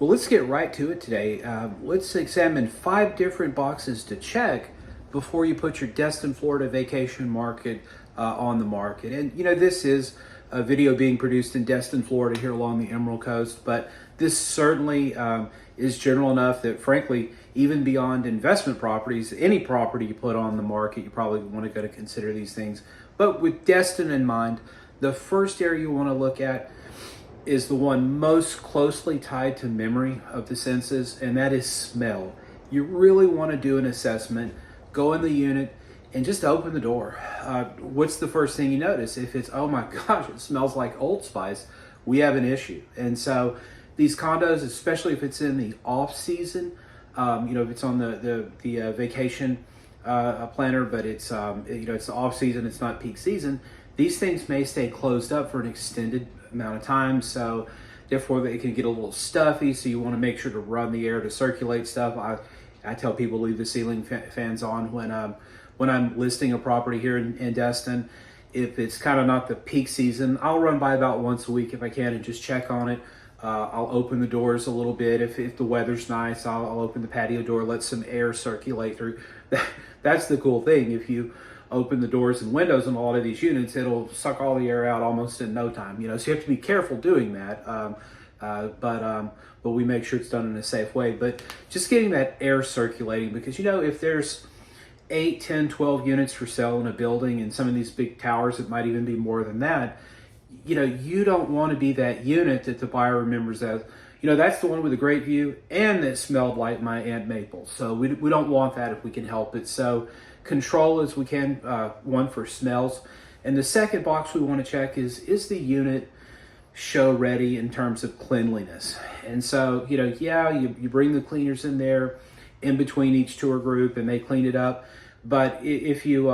Well, let's get right to it today. Let's examine 5 different boxes to check before you put your Destin, Florida vacation market on the market. And this is a video being produced in Destin, Florida, here along the Emerald Coast, but this certainly is general enough that, frankly, even beyond investment properties, any property you put on the market, you probably want to go to consider these things. But with Destin in mind, the first area you want to look at is the one most closely tied to memory of the senses, and that is smell. You really want to do an assessment, go in the unit, and just open the door. What's the first thing you notice? If it's, oh my gosh, it smells like Old Spice, we have an issue. And so these condos, especially if it's in the off season, if it's on the vacation planner, but it's it's the off season, it's not peak season. These things may stay closed up for an extended amount of time, so therefore they can get a little stuffy. So you want to make sure to run the air to circulate stuff. I tell people leave the ceiling fans on when I'm listing a property here in Destin. If it's kind of not the peak season, I'll run by about once a week if I can and just check on it. I'll open the doors a little bit. If the weather's nice, I'll open the patio door, let some air circulate through. That's the cool thing. If you open the doors and windows in a lot of these units, it'll suck all the air out almost in no time. So you have to be careful doing that. But we make sure it's done in a safe way. But just getting that air circulating, because if there's 8, 10, 12 units for sale in a building, and some of these big towers, it might even be more than that. You don't want to be that unit that the buyer remembers as, that's the one with a great view and that smelled like my Aunt Maple. So we don't want that if we can help it. So control as we can, one for smells. And the second box we want to check is the unit show ready in terms of cleanliness? And so, you bring the cleaners in there in between each tour group and they clean it up. But if you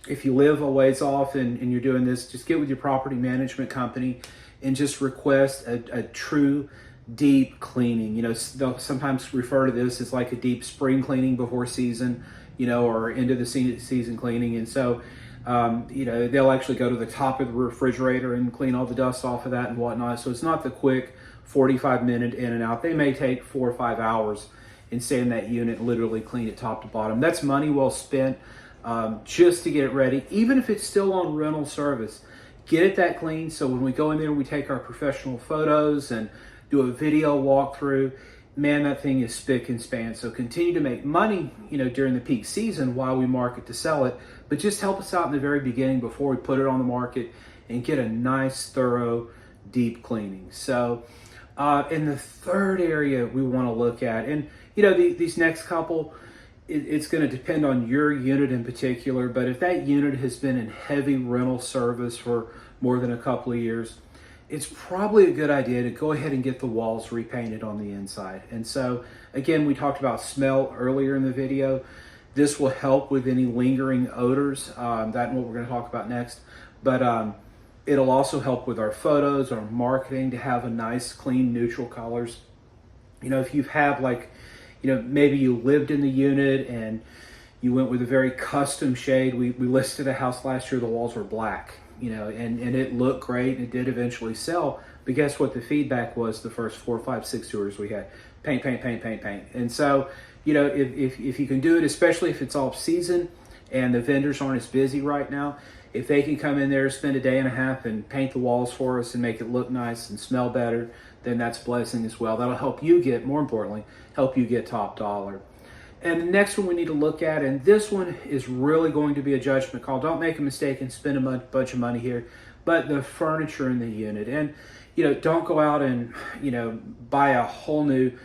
live a ways off and you're doing this, just get with your property management company and just request a true deep cleaning. They'll sometimes refer to this as like a deep spring cleaning before season, or into the season cleaning. And so, they'll actually go to the top of the refrigerator and clean all the dust off of that and whatnot. So it's not the quick 45-minute in and out. They may take 4 or 5 hours and stay in that unit and literally clean it top to bottom. That's money well spent. Just to get it ready, even if it's still on rental service, get it that clean. So when we go in there, we take our professional photos and do a video walkthrough. Man, that thing is spick and span. So continue to make money, during the peak season while we market to sell it, but just help us out in the very beginning before we put it on the market and get a nice, thorough, deep cleaning. So, in the third area we want to look at, and these next couple, it's going to depend on your unit in particular, but if that unit has been in heavy rental service for more than a couple of years, it's probably a good idea to go ahead and get the walls repainted on the inside. And so, again, we talked about smell earlier in the video. This will help with any lingering odors. That's what we're going to talk about next. But it'll also help with our photos, our marketing, to have a nice, clean, neutral colors. If you have maybe you lived in the unit and you went with a very custom shade. We listed a house last year, the walls were black, and it looked great and it did eventually sell. But guess what the feedback was the first 4, 5, 6 tours we had? Paint, paint, paint, paint, paint. And so, if you can do it, especially if it's off season and the vendors aren't as busy right now, if they can come in there, spend a day and a half and paint the walls for us and make it look nice and smell better, then that's a blessing as well. That'll help you get, more importantly, help you get top dollar. And the next one we need to look at, and this one is really going to be a judgment call. Don't make a mistake and spend a bunch of money here, but the furniture in the unit. And, don't go out and, buy a whole new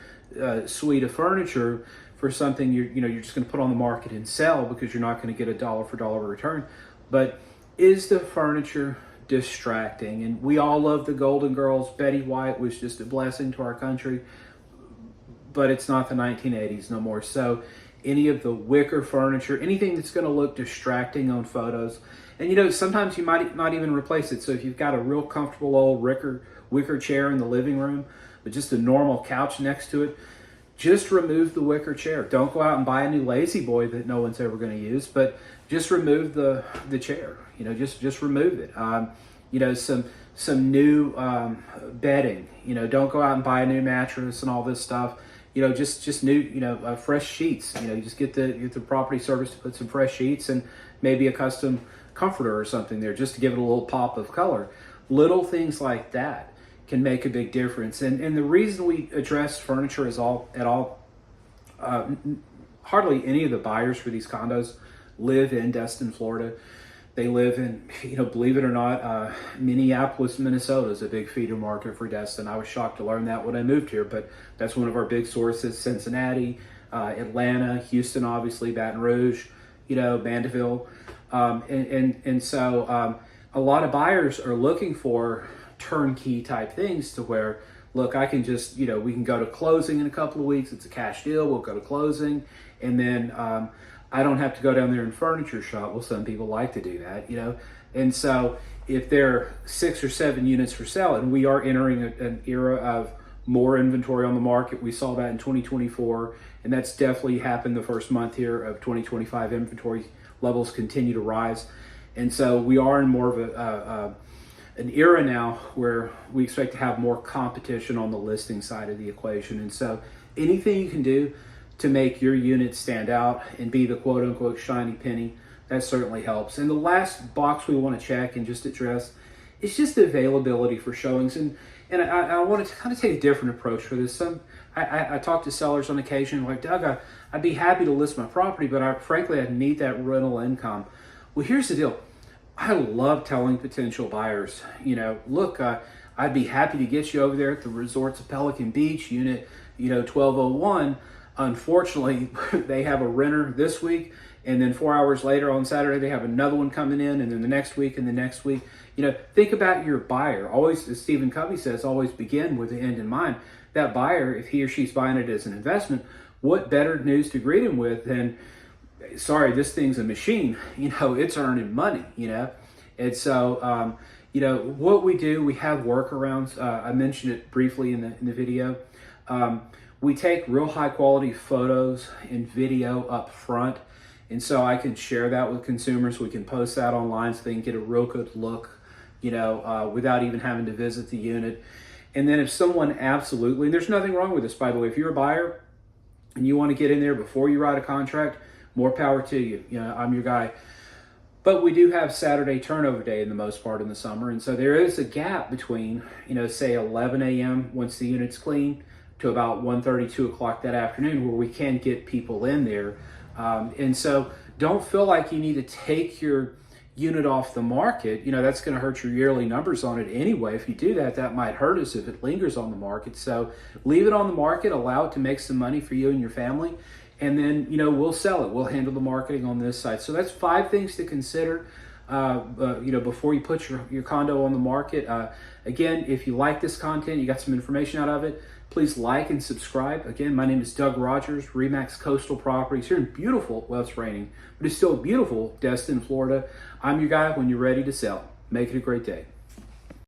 suite of furniture for something you're just going to put on the market and sell, because you're not going to get a dollar for dollar return. But is the furniture distracting? And we all love the Golden Girls. Betty White was just a blessing to our country, but it's not the 1980s no more. So any of the wicker furniture, anything that's going to look distracting on photos. And sometimes you might not even replace it. So if you've got a real comfortable old wicker chair in the living room, but just a normal couch next to it, just remove the wicker chair. Don't go out and buy a new lazy boy that no one's ever going to use, but just remove the chair. Just remove it. some new bedding. You know, don't go out and buy a new mattress and all this stuff. You know, just new, fresh sheets. You know, you just get the property service to put some fresh sheets and maybe a custom comforter or something there just to give it a little pop of color. Little things like that can make a big difference. And the reason we address furniture is hardly any of the buyers for these condos live in Destin, Florida. They live in, believe it or not, Minneapolis, Minnesota is a big feeder market for Destin. I was shocked to learn that when I moved here, but that's one of our big sources. Cincinnati, Atlanta, Houston, obviously, Baton Rouge, Mandeville. So a lot of buyers are looking for turnkey type things to where, look, I can just, we can go to closing in a couple of weeks. It's a cash deal. We'll go to closing. And then I don't have to go down there and furniture shop. Well, some people like to do that, And so if there are 6 or 7 units for sale, and we are entering an era of more inventory on the market. We saw that in 2024, and that's definitely happened the first month here of 2025. Inventory levels continue to rise. And so we are in more of an era now where we expect to have more competition on the listing side of the equation. And so anything you can do to make your unit stand out and be the quote unquote shiny penny, that certainly helps. And the last box we want to check and just address is just the availability for showings. And I wanted to kind of take a different approach for this. I talk to sellers on occasion like, Doug, I'd be happy to list my property, but frankly, I need that rental income. Well, here's the deal. I love telling potential buyers, look, I'd be happy to get you over there at the resorts of Pelican Beach, unit, 1201. Unfortunately, they have a renter this week, and then 4 hours later on Saturday, they have another one coming in, and then the next week and the next week. Think about your buyer. Always, as Stephen Covey says, always begin with the end in mind. That buyer, if he or she's buying it as an investment, what better news to greet him with than, sorry, this thing's a machine, it's earning money, And so, what we do, we have workarounds. I mentioned it briefly in the video. We take real high quality photos and video up front. And so I can share that with consumers. We can post that online so they can get a real good look, without even having to visit the unit. And then if someone absolutely, and there's nothing wrong with this, by the way, if you're a buyer and you want to get in there before you write a contract, more power to you. I'm your guy. But we do have Saturday turnover day in the most part in the summer. And so there is a gap between, say 11 a.m. once the unit's clean to about 1:30, 2 o'clock that afternoon where we can get people in there. And so don't feel like you need to take your unit off the market. That's going to hurt your yearly numbers on it anyway. If you do that, that might hurt us if it lingers on the market. So leave it on the market, allow it to make some money for you and your family. And then, we'll sell it. We'll handle the marketing on this side. So that's 5 things to consider, before you put your condo on the market. Again, if you like this content, you got some information out of it, please like and subscribe. Again, my name is Doug Rogers, Remax Coastal Properties here in beautiful, well, it's raining, but it's still beautiful Destin, Florida. I'm your guy when you're ready to sell. Make it a great day.